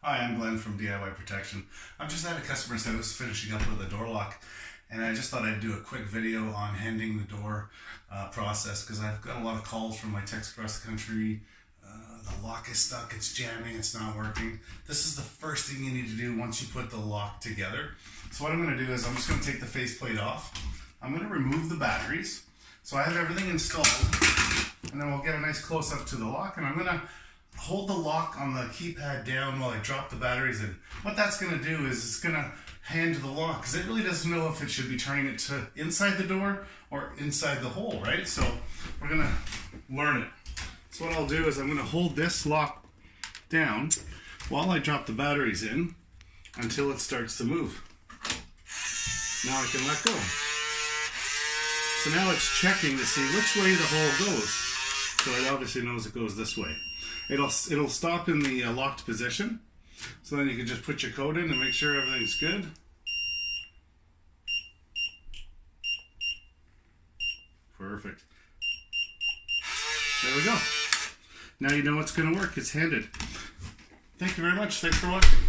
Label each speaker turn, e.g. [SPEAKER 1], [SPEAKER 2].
[SPEAKER 1] Hi, I'm Glenn from DIY Protection. I'm just at a customer's house finishing up with a door lock, and I just thought I'd do a quick video on handing the door process because I've got a lot of calls from my techs across the country. The lock is stuck, it's jamming, it's not working. This is the first thing you need to do once you put the lock together. So what I'm going to do is I'm just going to take the faceplate off. I'm going to remove the batteries. So I have everything installed, and then we'll get a nice close up to the lock, and I'm going to hold the lock on the keypad down while I drop the batteries in. What that's going to do is it's going to hand the lock, because it really doesn't know if it should be turning it to inside the door or inside the hole, right? So we're going to learn it. So what I'll do is I'm going to hold this lock down while I drop the batteries in until it starts to move. Now I can let go. So now it's checking to see which way the hole goes. So it obviously knows it goes this way. It'll stop in the locked position. So then you can just put your code in and make sure everything's good. Perfect. There we go. Now you know it's going to work. It's handed. Thank you very much. Thanks for watching.